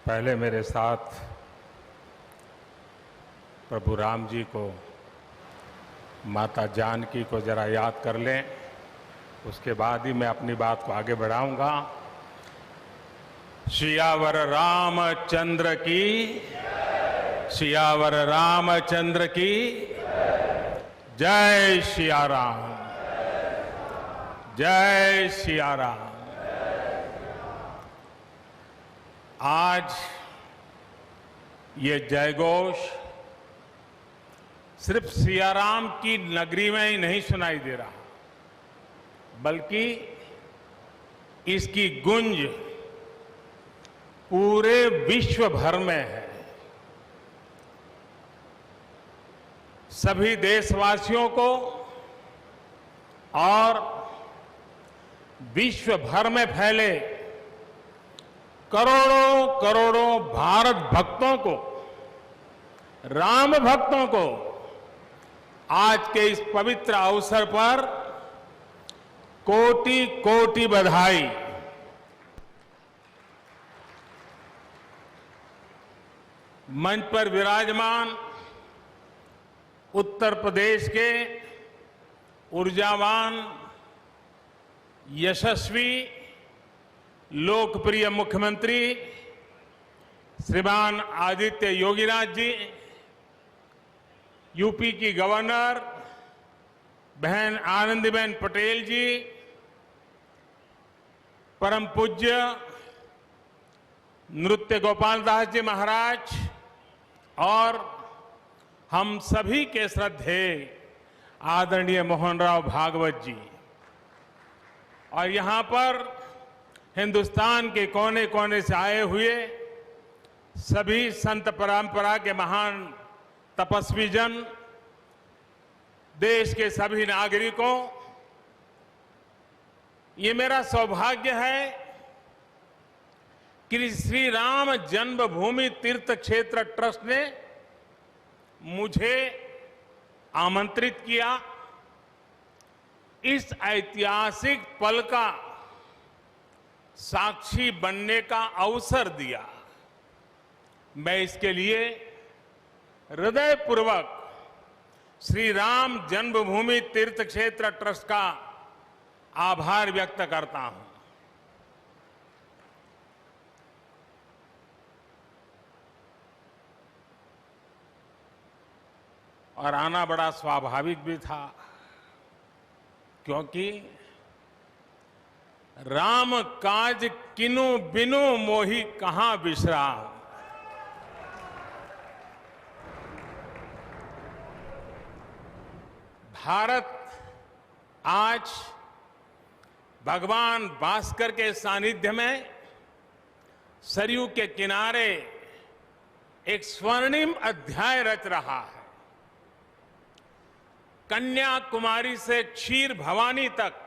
पहले मेरे साथ प्रभु राम जी को, माता जानकी को जरा याद कर लें, उसके बाद ही मैं अपनी बात को आगे बढ़ाऊंगा। सियावर रामचंद्र की, सियावर रामचंद्र की जय सिया राम, जय सिया राम। आज ये जयघोष सिर्फ सियाराम की नगरी में ही नहीं सुनाई दे रहा, बल्कि इसकी गूंज पूरे विश्व भर में है। सभी देशवासियों को और विश्व भर में फैले करोड़ों करोड़ों भारत भक्तों को, राम भक्तों को आज के इस पवित्र अवसर पर कोटि कोटि बधाई। मंच पर विराजमान उत्तर प्रदेश के ऊर्जावान, यशस्वी, लोकप्रिय मुख्यमंत्री श्रीमान आदित्य योगीनाथ जी, यूपी की गवर्नर बहन आनंदीबेन पटेल जी, परम पूज्य नृत्य गोपाल दास जी महाराज और हम सभी के श्रद्धेय आदरणीय मोहनराव भागवत जी, और यहां पर हिंदुस्तान के कोने कोने से आए हुए सभी संत परंपरा के महान तपस्वी जन, देश के सभी नागरिकों, ये मेरा सौभाग्य है कि श्री राम जन्मभूमि तीर्थ क्षेत्र ट्रस्ट ने मुझे आमंत्रित किया, इस ऐतिहासिक पल का साक्षी बनने का अवसर दिया। मैं इसके लिए हृदयपूर्वक श्री राम जन्मभूमि तीर्थ क्षेत्र ट्रस्ट का आभार व्यक्त करता हूं। और आना बड़ा स्वाभाविक भी था, क्योंकि राम काज किनु बिनु मोहि कहां बिसरा। भारत आज भगवान भास्कर के सानिध्य में सरयू के किनारे एक स्वर्णिम अध्याय रच रहा है। कन्याकुमारी से क्षीर भवानी तक,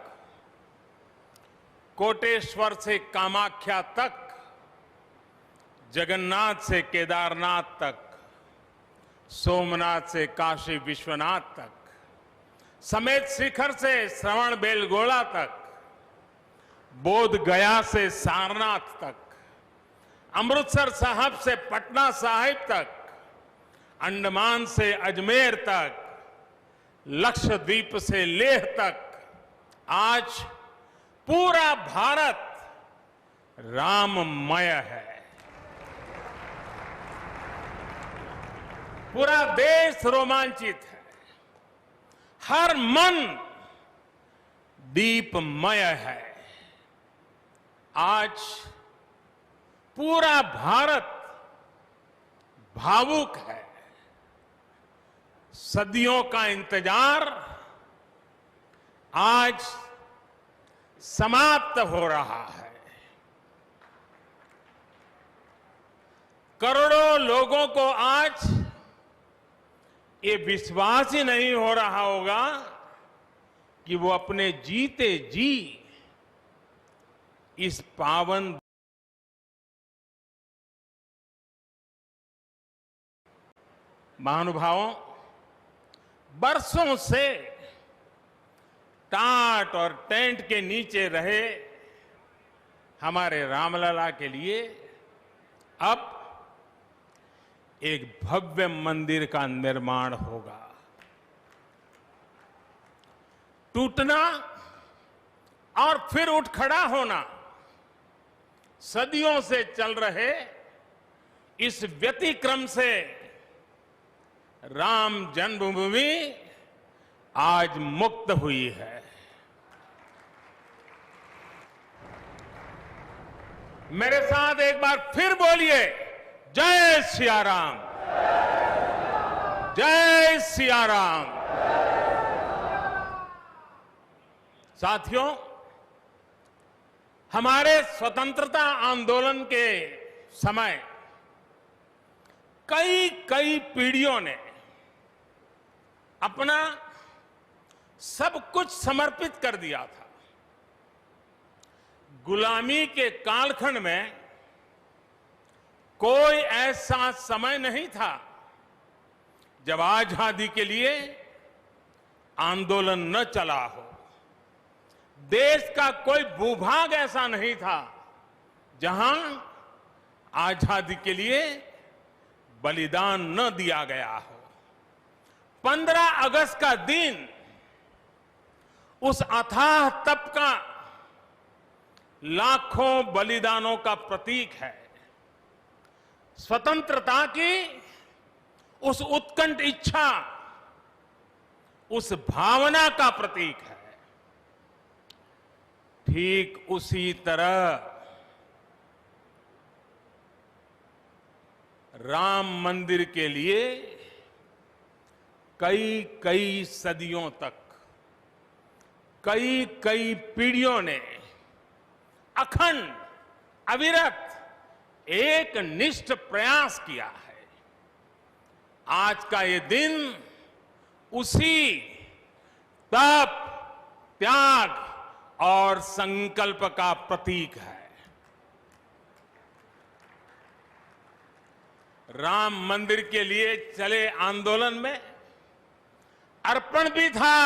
कोटेश्वर से कामाख्या तक, जगन्नाथ से केदारनाथ तक, सोमनाथ से काशी विश्वनाथ तक, समेत शिखर से श्रवण बेलगोला तक, बोध गया से सारनाथ तक, अमृतसर साहब से पटना साहिब तक, अंडमान से अजमेर तक, लक्षद्वीप से लेह तक, आज पूरा भारत राममय है। पूरा देश रोमांचित है, हर मन दीपमय है। आज पूरा भारत भावुक है। सदियों का इंतजार आज समाप्त हो रहा है। करोड़ों लोगों को आज ये विश्वास ही नहीं हो रहा होगा कि वो अपने जीते जी इस पावन महानुभावों, बरसों से टाट और टेंट के नीचे रहे हमारे रामलला के लिए अब एक भव्य मंदिर का निर्माण होगा। टूटना और फिर उठ खड़ा होना, सदियों से चल रहे इस व्यतिक्रम से राम जन्मभूमि आज मुक्त हुई है। मेरे साथ एक बार फिर बोलिए, जय सिया राम, जय सिया राम। साथियों, हमारे स्वतंत्रता आंदोलन के समय कई पीढ़ियों ने अपना सब कुछ समर्पित कर दिया था। गुलामी के कालखंड में कोई ऐसा समय नहीं था जब आजादी के लिए आंदोलन न चला हो। देश का कोई भूभाग ऐसा नहीं था जहां आजादी के लिए बलिदान न दिया गया हो। 15 अगस्त का दिन उस अथाह तप का, लाखों बलिदानों का प्रतीक है। स्वतंत्रता की उस उत्कंठ इच्छा, उस भावना का प्रतीक है। ठीक उसी तरह राम मंदिर के लिए कई सदियों तक, कई पीढ़ियों ने अखंड, अविरत एक निष्ठ प्रयास किया है। आज का ये दिन उसी तप, त्याग और संकल्प का प्रतीक है। राम मंदिर के लिए चले आंदोलन में अर्पण भी था,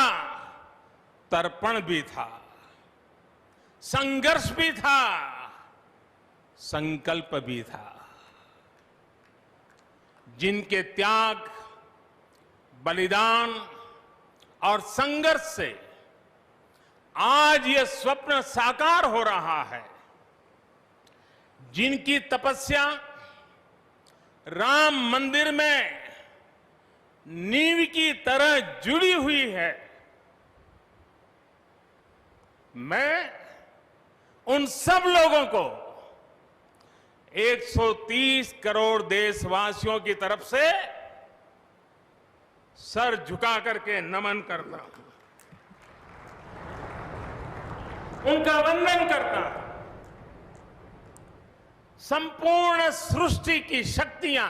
तर्पण भी था, संघर्ष भी था, संकल्प भी था। जिनके त्याग, बलिदान और संघर्ष से आज ये स्वप्न साकार हो रहा है, जिनकी तपस्या राम मंदिर में नींव की तरह जुड़ी हुई है, मैं उन सब लोगों को 130 करोड़ देशवासियों की तरफ से सर झुका करके नमन करता हूं, उनका वंदन करता हूं। संपूर्ण सृष्टि की शक्तियां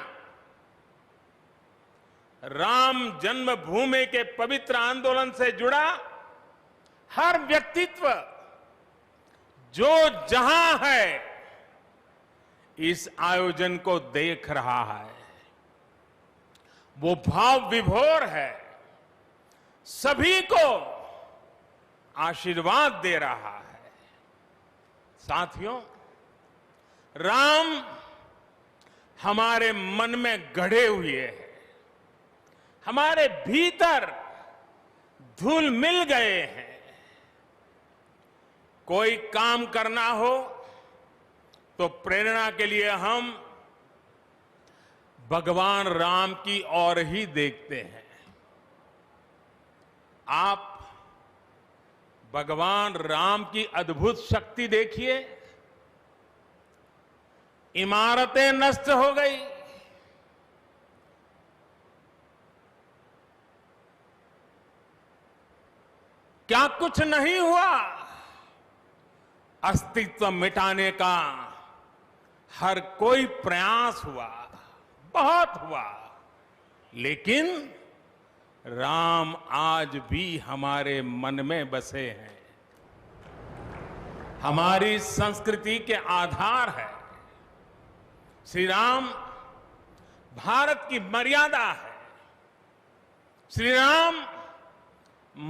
राम जन्मभूमि के पवित्र आंदोलन से जुड़ा हर व्यक्तित्व जो जहां है इस आयोजन को देख रहा है, वो भाव विभोर है, सभी को आशीर्वाद दे रहा है। साथियों, राम हमारे मन में गढ़े हुए हैं, हमारे भीतर धुल मिल गए हैं। कोई काम करना हो तो प्रेरणा के लिए हम भगवान राम की ओर ही देखते हैं। आप भगवान राम की अद्भुत शक्ति देखिए। इमारतें नष्ट हो गई, क्या कुछ नहीं हुआ? अस्तित्व मिटाने का हर कोई प्रयास हुआ, बहुत हुआ, लेकिन राम आज भी हमारे मन में बसे हैं, हमारी संस्कृति के आधार है। श्री राम भारत की मर्यादा है। श्री राम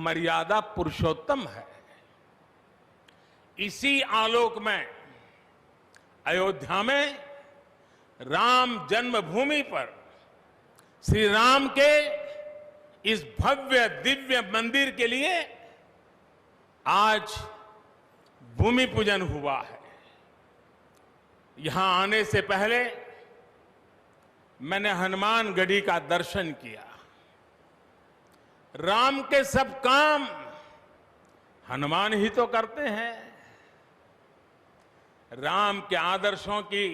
मर्यादा पुरुषोत्तम है। इसी आलोक में अयोध्या में राम जन्मभूमि पर श्री राम के इस भव्य दिव्य मंदिर के लिए आज भूमि पूजन हुआ है। यहां आने से पहले मैंने हनुमान गढ़ी का दर्शन किया। राम के सब काम हनुमान ही तो करते हैं। राम के आदर्शों की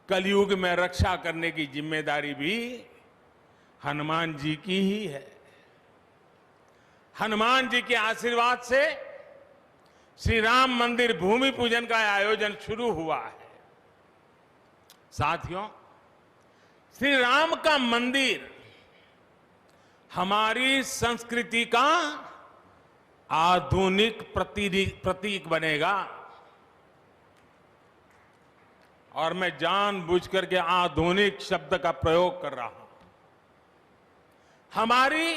कलयुग में रक्षा करने की जिम्मेदारी भी हनुमान जी की ही है। हनुमान जी के आशीर्वाद से श्री राम मंदिर भूमि पूजन का आयोजन शुरू हुआ है। साथियों, श्री राम का मंदिर हमारी संस्कृति का आधुनिक प्रतीक बनेगा। और मैं जानबूझकर के आधुनिक शब्द का प्रयोग कर रहा हूं। हमारी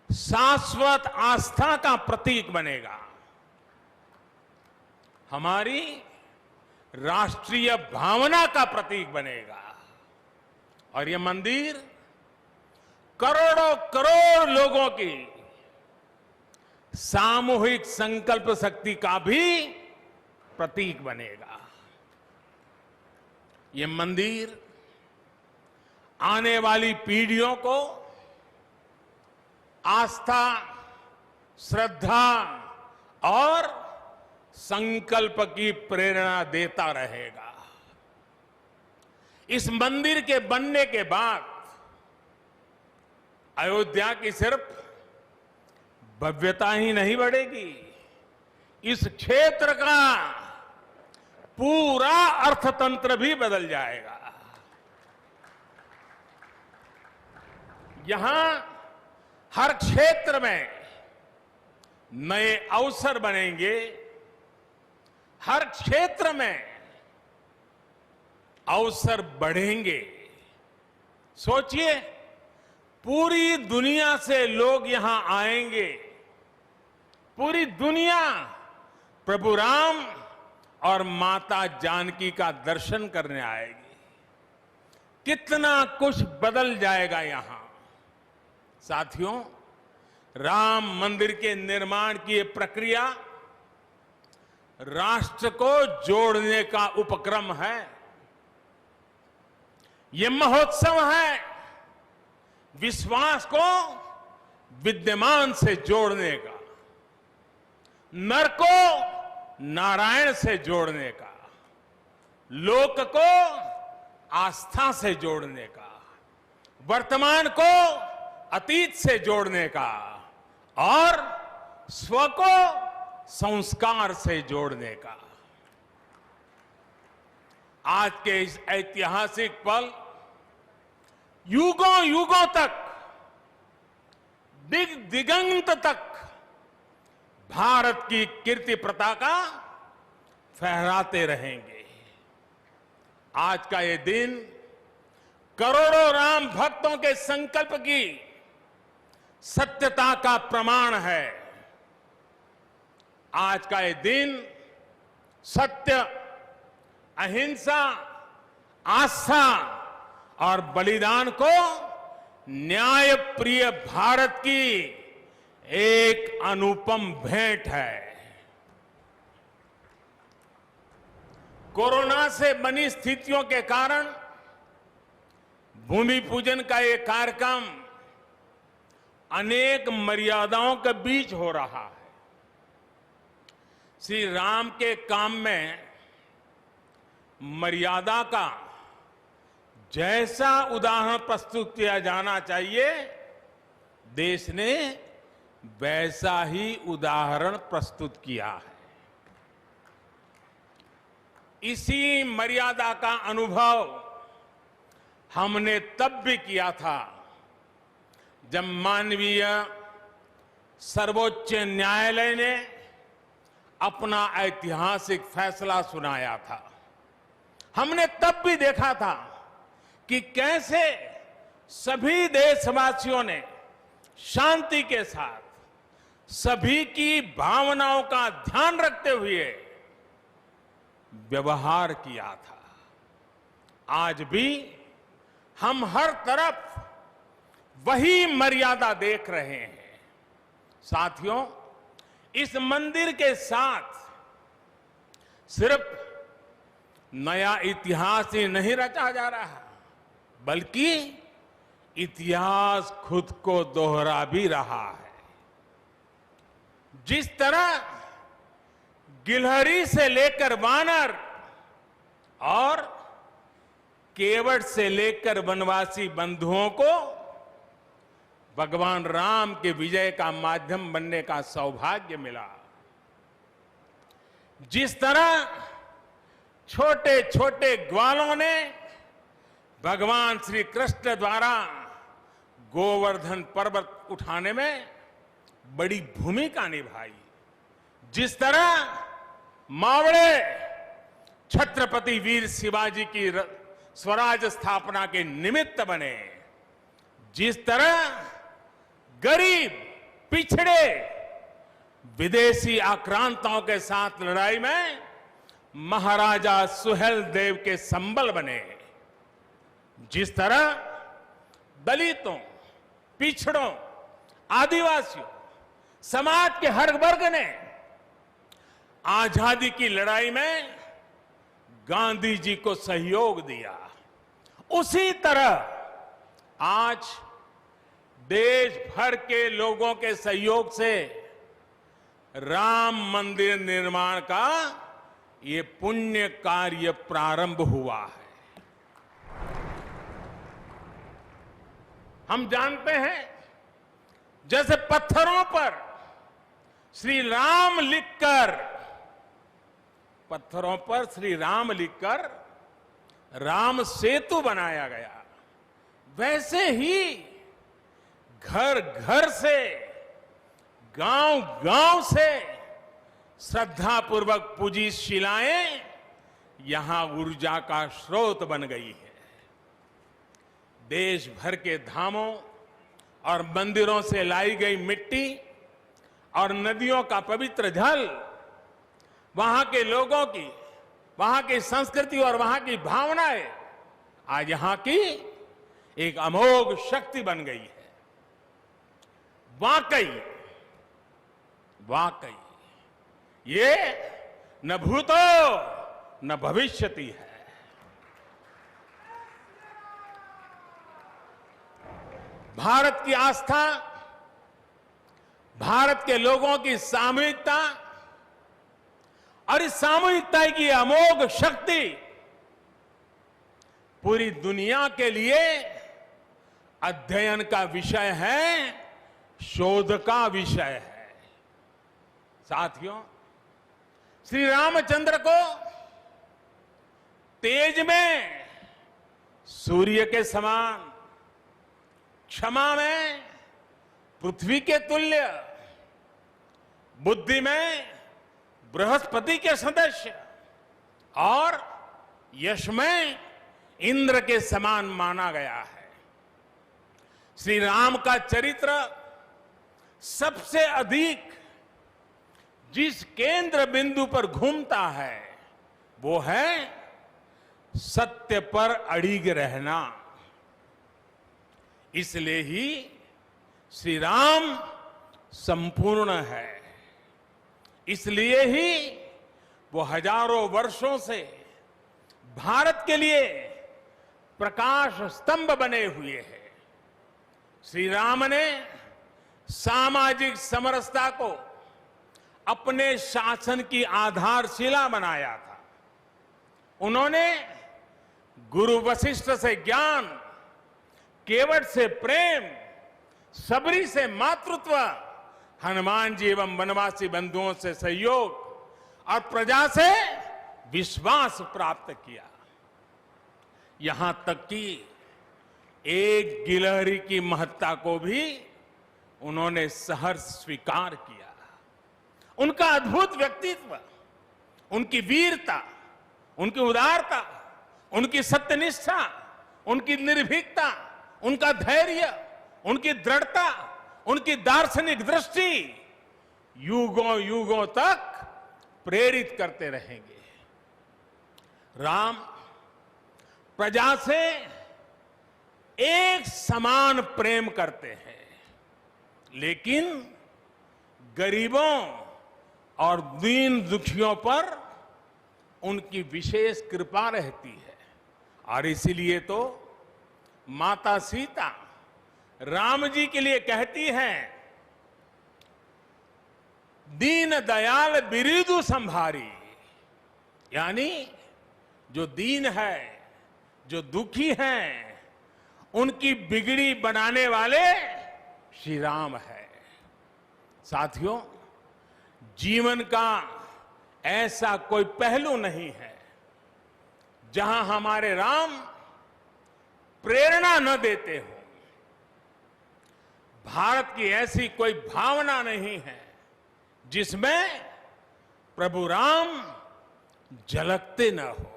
शाश्वत आस्था का प्रतीक बनेगा। हमारी राष्ट्रीय भावना का प्रतीक बनेगा। और यह मंदिर करोड़ों करोड़ लोगों की सामूहिक संकल्प शक्ति का भी प्रतीक बनेगा। यह मंदिर आने वाली पीढ़ियों को आस्था, श्रद्धा और संकल्प की प्रेरणा देता रहेगा। इस मंदिर के बनने के बाद अयोध्या की सिर्फ भव्यता ही नहीं बढ़ेगी, इस क्षेत्र का पूरा अर्थतंत्र भी बदल जाएगा। यहां हर क्षेत्र में नए अवसर बनेंगे। हर क्षेत्र में अवसर बढ़ेंगे। सोचिए, पूरी दुनिया से लोग यहां आएंगे। पूरी दुनिया प्रभु राम और माता जानकी का दर्शन करने आएगी। कितना कुछ बदल जाएगा यहां। साथियों, राम मंदिर के निर्माण की ये प्रक्रिया राष्ट्र को जोड़ने का उपक्रम है। ये महोत्सव है विश्वास को विद्यमान से जोड़ने का, नर को नारायण से जोड़ने का, लोक को आस्था से जोड़ने का, वर्तमान को अतीत से जोड़ने का और स्व को संस्कार से जोड़ने का। आज के इस ऐतिहासिक पल युगों युगों तक, दिग दिगंत तक भारत की कीर्ति पताका फहराते रहेंगे। आज का ये दिन करोड़ों राम भक्तों के संकल्प की सत्यता का प्रमाण है। आज का ये दिन सत्य, अहिंसा, आस्था और बलिदान को न्याय प्रिय भारत की एक अनुपम भेंट है। कोरोना से बनी स्थितियों के कारण भूमि पूजन का ये कार्यक्रम अनेक मर्यादाओं के बीच हो रहा है। श्री राम के काम में मर्यादा का जैसा उदाहरण प्रस्तुत किया जाना चाहिए, देश ने वैसा ही उदाहरण प्रस्तुत किया है। इसी मर्यादा का अनुभव हमने तब भी किया था जब माननीय सर्वोच्च न्यायालय ने अपना ऐतिहासिक फैसला सुनाया था। हमने तब भी देखा था कि कैसे सभी देशवासियों ने शांति के साथ सभी की भावनाओं का ध्यान रखते हुए व्यवहार किया था। आज भी हम हर तरफ वही मर्यादा देख रहे हैं। साथियों, इस मंदिर के साथ सिर्फ नया इतिहास ही नहीं रचा जा रहा, बल्कि इतिहास खुद को दोहरा भी रहा है। जिस तरह गिलहरी से लेकर वानर और केवट से लेकर वनवासी बंधुओं को भगवान राम के विजय का माध्यम बनने का सौभाग्य मिला, जिस तरह छोटे छोटे ग्वालों ने भगवान श्री कृष्ण द्वारा गोवर्धन पर्वत उठाने में बड़ी भूमिका निभाई, जिस तरह मावड़े छत्रपति वीर शिवाजी की स्वराज स्थापना के निमित्त बने, जिस तरह गरीब पिछड़े विदेशी आक्रांताओं के साथ लड़ाई में महाराजा सुहेल देव के संबल बने, जिस तरह दलितों, पिछड़ों, आदिवासियों, समाज के हर वर्ग ने आजादी की लड़ाई में गांधी जी को सहयोग दिया, उसी तरह आज देश भर के लोगों के सहयोग से राम मंदिर निर्माण का ये पुण्य कार्य प्रारंभ हुआ है। हम जानते हैं, जैसे पत्थरों पर श्री राम लिखकर राम सेतु बनाया गया, वैसे ही घर घर से, गांव गांव से श्रद्धापूर्वक पूजी शिलाएं यहां ऊर्जा का स्रोत बन गई है। देश भर के धामों और मंदिरों से लाई गई मिट्टी और नदियों का पवित्र जल वहां के लोगों की, वहां की संस्कृति और वहां की भावनाएं आज यहां की एक अमोघ शक्ति बन गई है। वाकई ये न भूतो न भविष्यति है। भारत की आस्था, भारत के लोगों की सामूहिकता और इस सामूहिकता की अमोघ शक्ति पूरी दुनिया के लिए अध्ययन का विषय है, शोध का विषय है। साथियों, श्री रामचंद्र को तेज में सूर्य के समान, क्षमा में पृथ्वी के तुल्य, बुद्धि में बृहस्पति के सदस्य और यश में इंद्र के समान माना गया है। श्री राम का चरित्र सबसे अधिक जिस केंद्र बिंदु पर घूमता है वो है सत्य पर अड़िग रहना। इसलिए ही श्री राम संपूर्ण है, इसलिए ही वो हजारों वर्षों से भारत के लिए प्रकाश स्तंभ बने हुए हैं। श्री राम ने सामाजिक समरसता को अपने शासन की आधारशिला बनाया था। उन्होंने गुरु वशिष्ठ से ज्ञान, केवट से प्रेम, सबरी से मातृत्व, हनुमान जी एवं वनवासी बंधुओं से सहयोग और प्रजा से विश्वास प्राप्त किया। यहां तक कि एक गिलहरी की महत्ता को भी उन्होंने सहर्ष स्वीकार किया। उनका अद्भुत व्यक्तित्व, उनकी वीरता, उनकी उदारता, उनकी सत्यनिष्ठा, उनकी निर्भीकता, उनका धैर्य, उनकी दृढ़ता, उनकी दार्शनिक दृष्टि युगों युगों तक प्रेरित करते रहेंगे। राम प्रजा से एक समान प्रेम करते हैं, लेकिन गरीबों और दीन दुखियों पर उनकी विशेष कृपा रहती है। और इसीलिए तो माता सीता राम जी के लिए कहती हैं, दीन दयाल बिरिदु संभारी, यानी जो दीन है, जो दुखी हैं, उनकी बिगड़ी बनाने वाले श्री राम है। साथियों, जीवन का ऐसा कोई पहलू नहीं है जहां हमारे राम प्रेरणा न देते हो। भारत की ऐसी कोई भावना नहीं है जिसमें प्रभु राम झलकते न हो।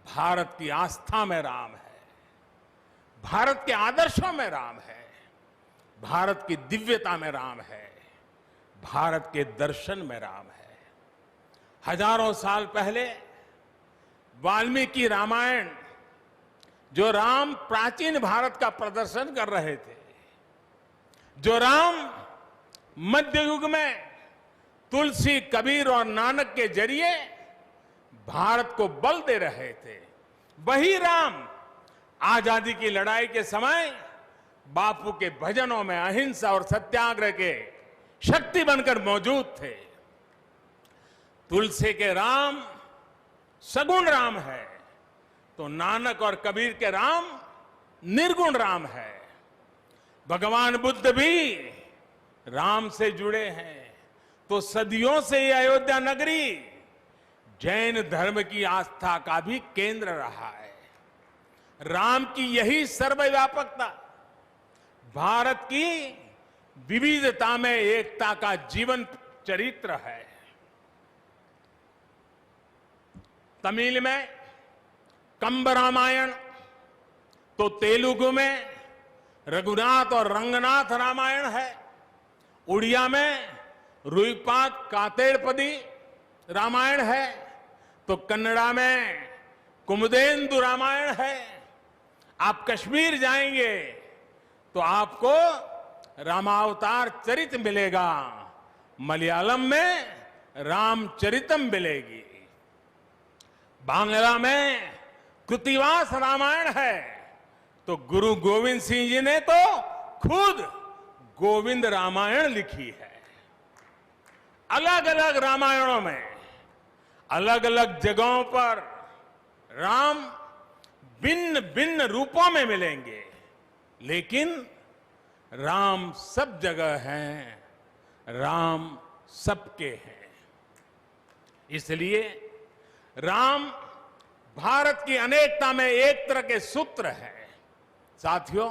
भारत की आस्था में राम है, भारत के आदर्शों में राम है, भारत की दिव्यता में राम है, भारत के दर्शन में राम है। हजारों साल पहले वाल्मीकि रामायण, जो राम प्राचीन भारत का प्रदर्शन कर रहे थे, जो राम मध्य युग में तुलसी, कबीर और नानक के जरिए भारत को बल दे रहे थे, वही राम आजादी की लड़ाई के समय बापू के भजनों में अहिंसा और सत्याग्रह के शक्ति बनकर मौजूद थे। तुलसी के राम सगुण राम है, तो नानक और कबीर के राम निर्गुण राम है। भगवान बुद्ध भी राम से जुड़े हैं, तो सदियों से ये अयोध्या नगरी जैन धर्म की आस्था का भी केंद्र रहा है। राम की यही सर्वव्यापकता भारत की विविधता में एकता का जीवन चरित्र है। तमिल में कंब रामायण, तो तेलुगु में रघुनाथ और रंगनाथ रामायण है। उड़िया में रुईपात कातेड़पदी रामायण है, तो कन्नड़ा में कुमुदेंदु रामायण है। आप कश्मीर जाएंगे तो आपको रामावतार चरित मिलेगा, मलयालम में रामचरितम मिलेगी, बांग्ला में कृतिवास रामायण है, तो गुरु गोविंद सिंह जी ने तो खुद गोविंद रामायण लिखी है। अलग अलग रामायणों में अलग अलग जगहों पर राम भिन्न भिन्न रूपों में मिलेंगे, लेकिन राम सब जगह हैं, राम सबके हैं। इसलिए राम भारत की अनेकता में एक तरह के सूत्र है। साथियों,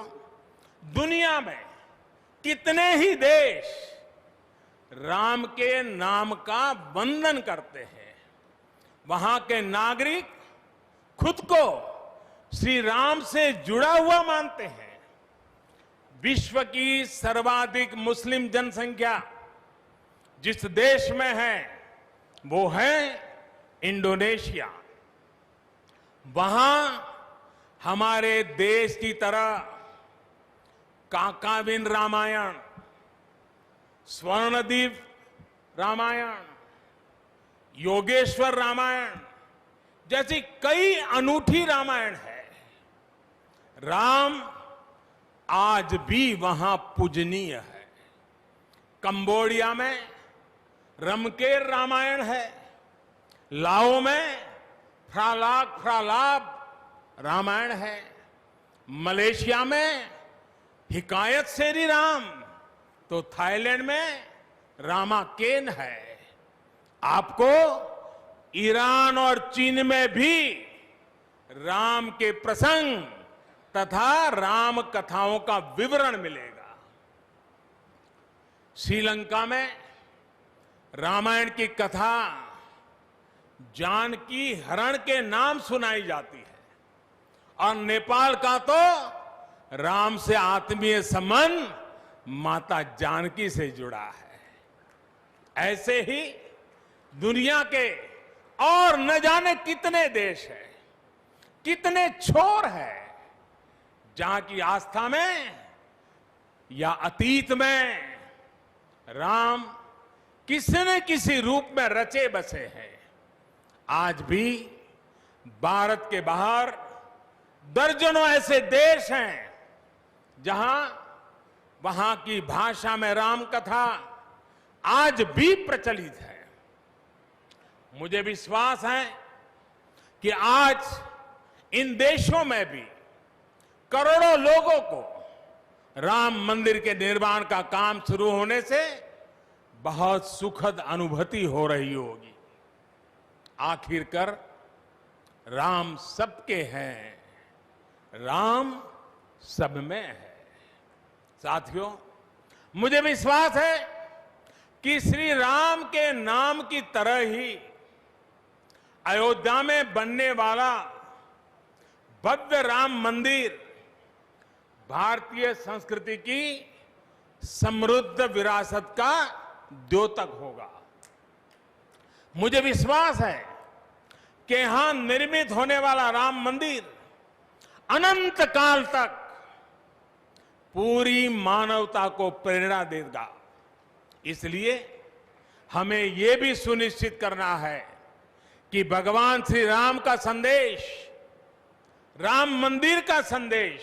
दुनिया में कितने ही देश राम के नाम का वंदन करते हैं, वहां के नागरिक खुद को श्री राम से जुड़ा हुआ मानते हैं। विश्व की सर्वाधिक मुस्लिम जनसंख्या जिस देश में है वो है इंडोनेशिया। वहां हमारे देश की तरह काकाविन रामायण, स्वर्णदीप रामायण, योगेश्वर रामायण जैसी कई अनूठी रामायण है। राम आज भी वहां पूजनीय है। कंबोडिया में रमकेर रामायण है, लाओ में फ्रालाब रामायण है, मलेशिया में हिकायत सेरी राम, तो थाईलैंड में रामाकेन है। आपको ईरान और चीन में भी राम के प्रसंग तथा राम कथाओं का विवरण मिलेगा। श्रीलंका में रामायण की कथा जानकी हरण के नाम सुनाई जाती है, और नेपाल का तो राम से आत्मीय संबंध माता जानकी से जुड़ा है। ऐसे ही दुनिया के और न जाने कितने देश हैं कितने छोर हैं जहां की आस्था में या अतीत में राम किसी न किसी रूप में रचे बसे हैं। आज भी भारत के बाहर दर्जनों ऐसे देश हैं जहां वहां की भाषा में राम कथा आज भी प्रचलित है। मुझे विश्वास है कि आज इन देशों में भी करोड़ों लोगों को राम मंदिर के निर्माण का काम शुरू होने से बहुत सुखद अनुभूति हो रही होगी। आखिरकार राम सबके हैं, राम सब में है। साथियों, मुझे विश्वास है कि श्री राम के नाम की तरह ही अयोध्या में बनने वाला भव्य राम मंदिर भारतीय संस्कृति की समृद्ध विरासत का द्योतक होगा। मुझे विश्वास है कि यहां निर्मित होने वाला राम मंदिर अनंत काल तक पूरी मानवता को प्रेरणा देगा। इसलिए हमें यह भी सुनिश्चित करना है कि भगवान श्री राम का संदेश, राम मंदिर का संदेश,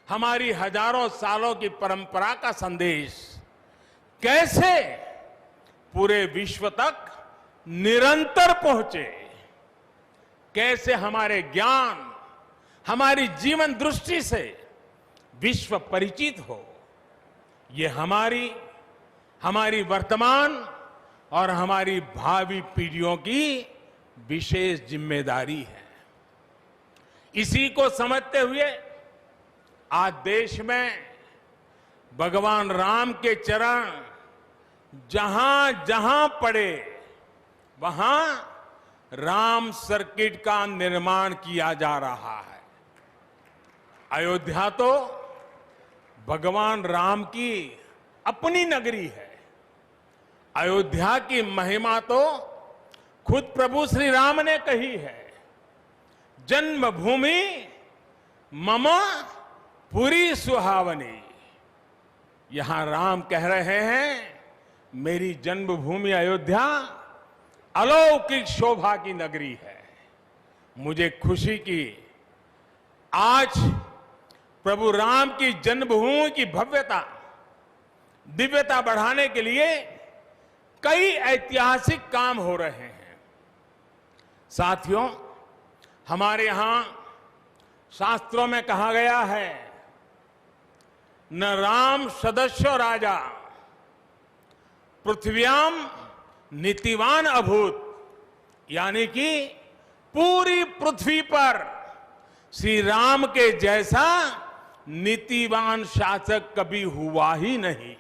हमारी हजारों सालों की परंपरा का संदेश कैसे पूरे विश्व तक निरंतर पहुंचे, कैसे हमारे ज्ञान, हमारी जीवन दृष्टि से विश्व परिचित हो। ये हमारी वर्तमान और हमारी भावी पीढ़ियों की विशेष जिम्मेदारी है। इसी को समझते हुए आज देश में भगवान राम के चरण जहां जहां पड़े वहां राम सर्किट का निर्माण किया जा रहा है। अयोध्या तो भगवान राम की अपनी नगरी है। अयोध्या की महिमा तो खुद प्रभु श्री राम ने कही है। जन्मभूमि मम पुरी सुहावनी। यहां राम कह रहे हैं, मेरी जन्मभूमि अयोध्या अलौकिक शोभा की नगरी है। मुझे खुशी की आज प्रभु राम की जन्मभूमि की भव्यता, दिव्यता बढ़ाने के लिए कई ऐतिहासिक काम हो रहे हैं। साथियों, हमारे यहां शास्त्रों में कहा गया है, न राम सदस्यो राजा पृथ्व्याम नीतिवान अभूत। यानी कि पूरी पृथ्वी पर श्री राम के जैसा नीतिवान शासक कभी हुआ ही नहीं।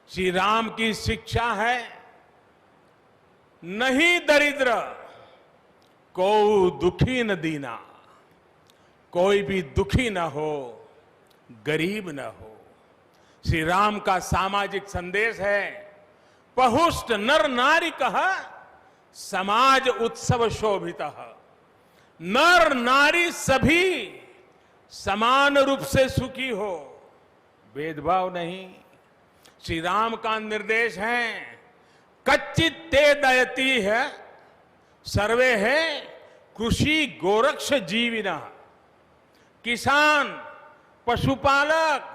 श्री राम की शिक्षा है, नहीं दरिद्र को दुखी न दीना। कोई भी दुखी न हो, गरीब न हो। श्री राम का सामाजिक संदेश है, पहुष्ट नर नारी कह समाज उत्सव शोभित। नर नारी सभी समान रूप से सुखी हो, भेदभाव नहीं। श्री राम का निर्देश है, कच्चित ते दयती है सर्वे है कृषि गोरक्ष जीविना। किसान, पशुपालक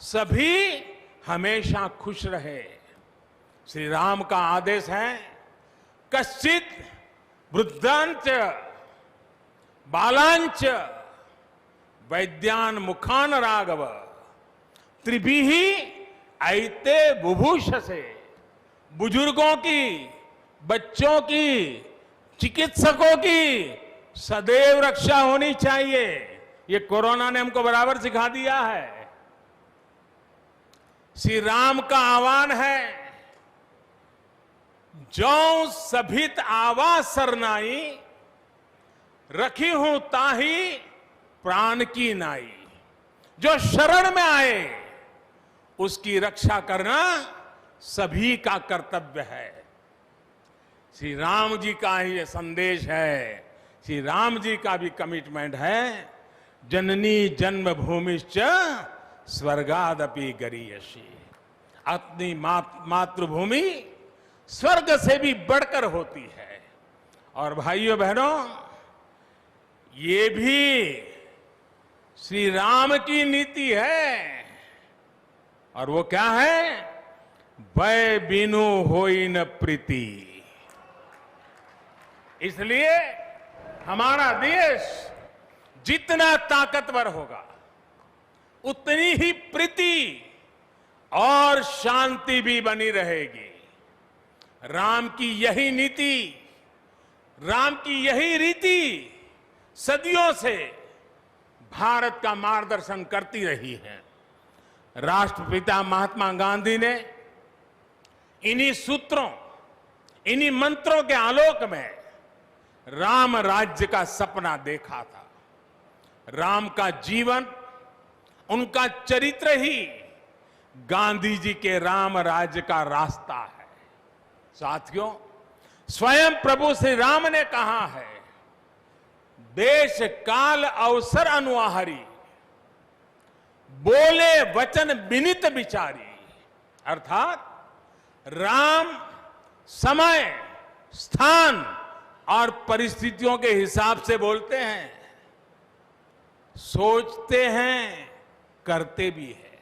सभी हमेशा खुश रहे। श्री राम का आदेश है, कश्चित वृद्धांच बालांच वैद्यान मुखान राघव त्रिभिही ऐते बुभूष से। बुजुर्गों की, बच्चों की, चिकित्सकों की सदैव रक्षा होनी चाहिए। ये कोरोना ने हमको बराबर सिखा दिया है। श्री राम का आह्वान है, जो सभित आवाज सरनाई रखी हूं ताही प्राण की नाई। जो शरण में आए उसकी रक्षा करना सभी का कर्तव्य है। श्री राम जी का ही ये संदेश है, श्री राम जी का भी कमिटमेंट है, जननी जन्मभूमिश्च स्वर्गादपि गरीयसी। अपनी मातृभूमि स्वर्ग से भी बढ़कर होती है। और भाइयों बहनों, ये भी श्री राम की नीति है। और वो क्या है? भय बिनु होई न प्रीति। इसलिए हमारा देश जितना ताकतवर होगा, उतनी ही प्रीति और शांति भी बनी रहेगी। राम की यही नीति, राम की यही रीति सदियों से भारत का मार्गदर्शन करती रही है। राष्ट्रपिता महात्मा गांधी ने इन्हीं सूत्रों, इन्हीं मंत्रों के आलोक में राम राज्य का सपना देखा था। राम का जीवन, उनका चरित्र ही गांधी जी के राम राज्य का रास्ता है। साथियों, स्वयं प्रभु श्री राम ने कहा है, देश काल अवसर अनुआहारी, बोले वचन विनित विचारी। अर्थात राम समय, स्थान और परिस्थितियों के हिसाब से बोलते हैं, सोचते हैं, करते भी है।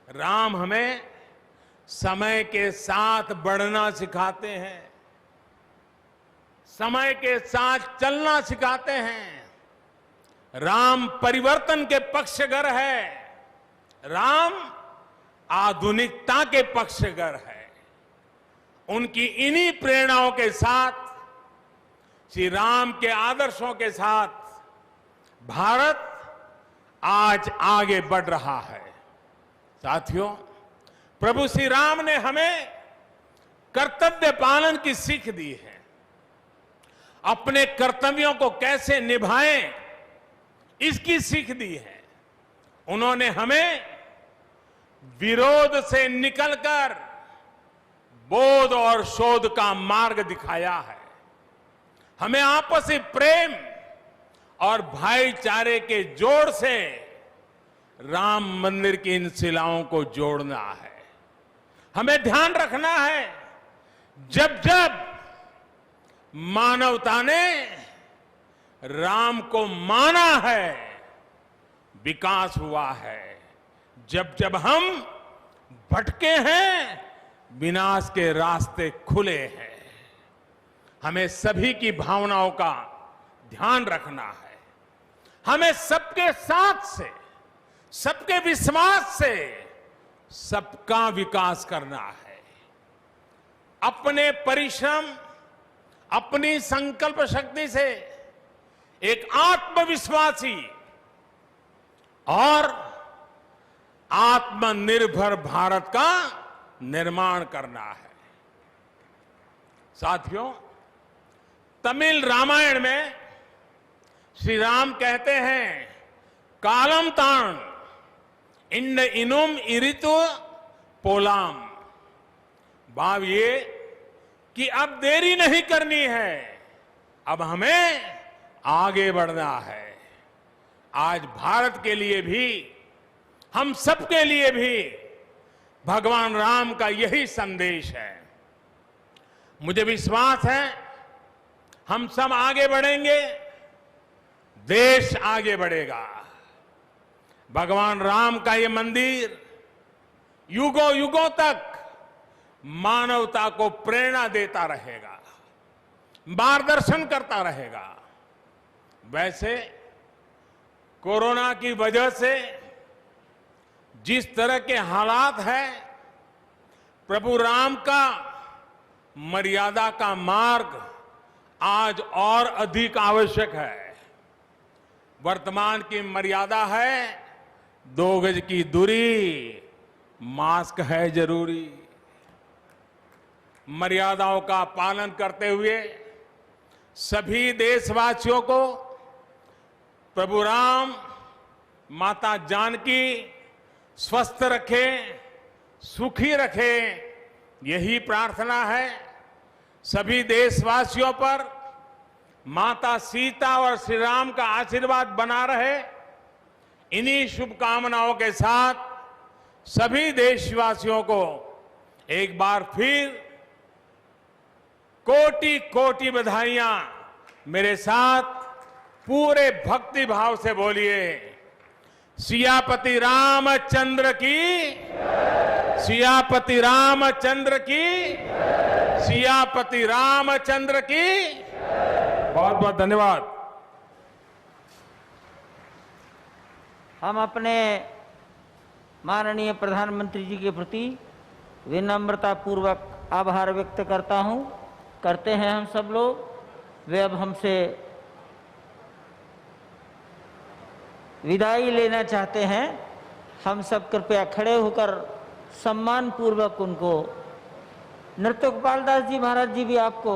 राम हमें समय के साथ बढ़ना सिखाते हैं, समय के साथ चलना सिखाते हैं। राम परिवर्तन के पक्षगर है, राम आधुनिकता के पक्षगर है। उनकी इन्हीं प्रेरणाओं के साथ, श्री राम के आदर्शों के साथ भारत आज आगे बढ़ रहा है। साथियों, प्रभु श्री राम ने हमें कर्तव्य पालन की सीख दी है। अपने कर्तव्यों को कैसे निभाएं, इसकी सीख दी है। उन्होंने हमें विरोध से निकलकर बोध और शोध का मार्ग दिखाया है। हमें आपसी प्रेम और भाईचारे के जोड़ से राम मंदिर की इन शिलाओं को जोड़ना है। हमें ध्यान रखना है, जब जब मानवता ने राम को माना है, विकास हुआ है। जब जब हम भटके हैं, विनाश के रास्ते खुले हैं। हमें सभी की भावनाओं का ध्यान रखना है। हमें सबके साथ से, सबके विश्वास से सबका विकास करना है। अपने परिश्रम, अपनी संकल्प शक्ति से एक आत्मविश्वासी और आत्मनिर्भर भारत का निर्माण करना है। साथियों, तमिल रामायण में श्री राम कहते हैं, कालम ताण इंड इनुम इरितु पोलाम। भाव ये कि अब देरी नहीं करनी है, अब हमें आगे बढ़ना है। आज भारत के लिए भी, हम सबके लिए भी भगवान राम का यही संदेश है। मुझे विश्वास है हम सब आगे बढ़ेंगे, देश आगे बढ़ेगा। भगवान राम का ये मंदिर युगों युगों तक मानवता को प्रेरणा देता रहेगा, मार्गदर्शन करता रहेगा। वैसे कोरोना की वजह से जिस तरह के हालात हैं, प्रभु राम का मर्यादा का मार्ग आज और अधिक आवश्यक है। वर्तमान की मर्यादा है 2 गज की दूरी, मास्क है जरूरी। मर्यादाओं का पालन करते हुए सभी देशवासियों को प्रभु राम, माता जानकी स्वस्थ रखें, सुखी रखें, यही प्रार्थना है। सभी देशवासियों पर माता सीता और श्री राम का आशीर्वाद बना रहे, इन्हीं शुभकामनाओं के साथ सभी देशवासियों को एक बार फिर कोटि कोटि बधाइयां। मेरे साथ पूरे भक्ति भाव से बोलिए, सियापति रामचंद्र की, सियापति रामचंद्र की, सियापति रामचंद्र की। बहुत बहुत धन्यवाद। हम अपने माननीय प्रधानमंत्री जी के प्रति विनम्रता पूर्वक आभार व्यक्त करते हैं हम सब लोग। वे अब हमसे विदाई लेना चाहते हैं। हम सब कृपया खड़े होकर सम्मान पूर्वक उनको, नृत्य गोपाल दास जी महाराज जी भी आपको